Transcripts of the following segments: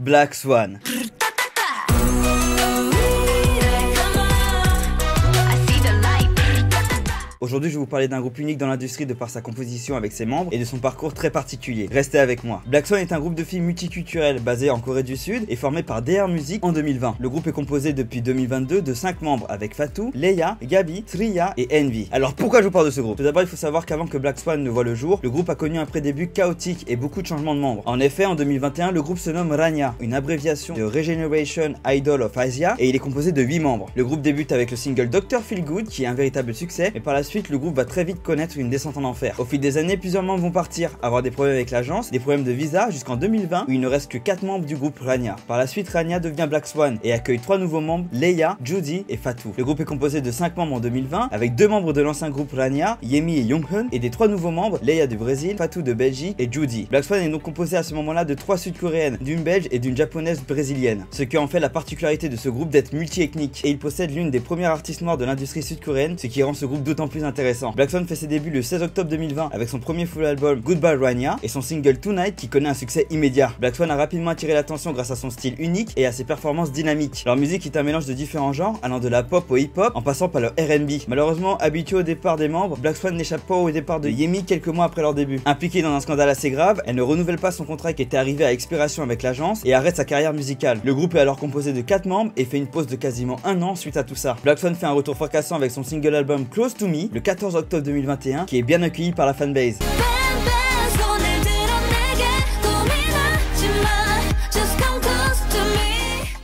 Black Swan. Aujourd'hui, je vais vous parler d'un groupe unique dans l'industrie de par sa composition avec ses membres et de son parcours très particulier. Restez avec moi. Black Swan est un groupe de filles multiculturel basé en Corée du Sud et formé par DR Music en 2020. Le groupe est composé depuis 2022 de 5 membres avec Fatou, Leia, Gabi, Triya et Envy. Alors pourquoi je vous parle de ce groupe? Tout d'abord, il faut savoir qu'avant que Black Swan ne voit le jour, le groupe a connu un prédébut chaotique et beaucoup de changements de membres. En effet, en 2021, le groupe se nomme Rania, une abréviation de Regeneration Idol of Asia, et il est composé de 8 membres. Le groupe débute avec le single Dr. Feelgood qui est un véritable succès, mais par la suite, le groupe va très vite connaître une descente en enfer. Au fil des années, plusieurs membres vont partir, avoir des problèmes avec l'agence, des problèmes de visa, jusqu'en 2020 où il ne reste que 4 membres du groupe Rania. Par la suite, Rania devient Black Swan et accueille 3 nouveaux membres, Leia, Judy et Fatou. Le groupe est composé de 5 membres en 2020, avec 2 membres de l'ancien groupe Rania, Yemi et Younghoon, et des 3 nouveaux membres, Leia du Brésil, Fatou de Belgique et Judy. Black Swan est donc composé à ce moment-là de 3 sud-coréennes, d'une belge et d'une japonaise brésilienne. Ce qui en fait la particularité de ce groupe d'être multi-ethnique. Et il possède l'une des premières artistes noires de l'industrie sud-coréenne, ce qui rend ce groupe d'autant plus intéressant. Black Swan fait ses débuts le 16 octobre 2020 avec son premier full album Goodbye Rania et son single Tonight qui connaît un succès immédiat. Black Swan a rapidement attiré l'attention grâce à son style unique et à ses performances dynamiques. Leur musique est un mélange de différents genres allant de la pop au hip-hop en passant par le R&B. Malheureusement, habitué au départ des membres, Black Swan n'échappe pas au départ de Yemi quelques mois après leur début. Impliquée dans un scandale assez grave, elle ne renouvelle pas son contrat qui était arrivé à expiration avec l'agence et arrête sa carrière musicale. Le groupe est alors composé de 4 membres et fait une pause de quasiment 1 an suite à tout ça. Black Swan fait un retour fracassant avec son single album Close to Me le 14 octobre 2021 qui est bien accueilli par la fanbase.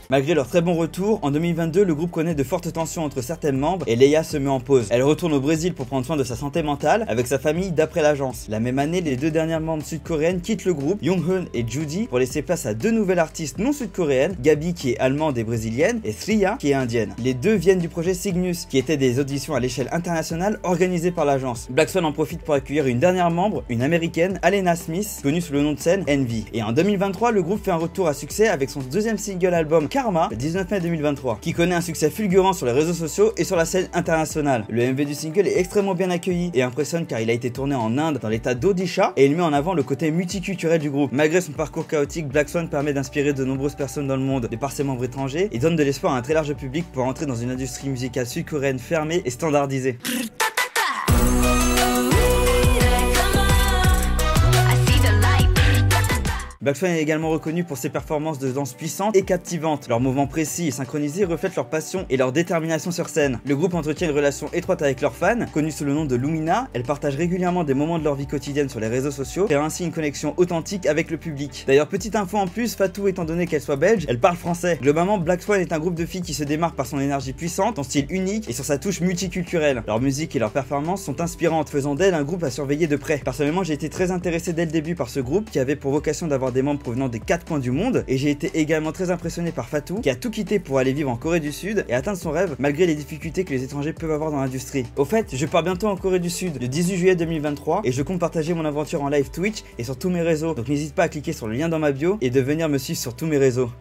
Malgré leur très bon retour, en 2022, le groupe connaît de fortes tensions entre certains membres et Leia se met en pause. Elle retourne au Brésil pour prendre soin de sa santé mentale avec sa famille d'après l'agence. La même année, les 2 dernières membres sud-coréennes quittent le groupe, Younghoon et Judy, pour laisser place à 2 nouvelles artistes non sud-coréennes, Gabi qui est allemande et brésilienne et Triya qui est indienne. Les 2 viennent du projet Cygnus, qui était des auditions à l'échelle internationale organisées par l'agence. Black Swan en profite pour accueillir une dernière membre, une américaine, Alena Smith, connue sous le nom de scène Envy. Et en 2023, le groupe fait un retour à succès avec son 2e single album Karma, le 19 mai 2023, qui connaît un succès fulgurant sur les réseaux sociaux et sur la scène internationale. Le MV du single est extrêmement bien accueilli et impressionne car il a été tourné en Inde dans l'état d'Odisha et il met en avant le côté multiculturel du groupe. Malgré son parcours chaotique, Black Swan permet d'inspirer de nombreuses personnes dans le monde de par ses membres étrangers et donne de l'espoir à un très large public pour entrer dans une industrie musicale sud-coréenne fermée et standardisée. Black Swan est également reconnu pour ses performances de danse puissantes et captivantes. Leurs mouvements précis et synchronisés reflètent leur passion et leur détermination sur scène. Le groupe entretient une relation étroite avec leurs fans, connus sous le nom de Lumina. Elles partagent régulièrement des moments de leur vie quotidienne sur les réseaux sociaux, créant ainsi une connexion authentique avec le public. D'ailleurs, petite info en plus, Fatou étant donné qu'elle soit belge, elle parle français. Globalement, Black Swan est un groupe de filles qui se démarque par son énergie puissante, son style unique et sur sa touche multiculturelle. Leur musique et leurs performances sont inspirantes, faisant d'elle un groupe à surveiller de près. Personnellement, j'ai été très intéressé dès le début par ce groupe qui avait pour vocation d'avoir des membres provenant des 4 coins du monde et j'ai été également très impressionné par Fatou qui a tout quitté pour aller vivre en Corée du Sud et atteindre son rêve malgré les difficultés que les étrangers peuvent avoir dans l'industrie. Au fait, je pars bientôt en Corée du Sud le 18 juillet 2023 et je compte partager mon aventure en live Twitch et sur tous mes réseaux, donc n'hésite pas à cliquer sur le lien dans ma bio et de venir me suivre sur tous mes réseaux.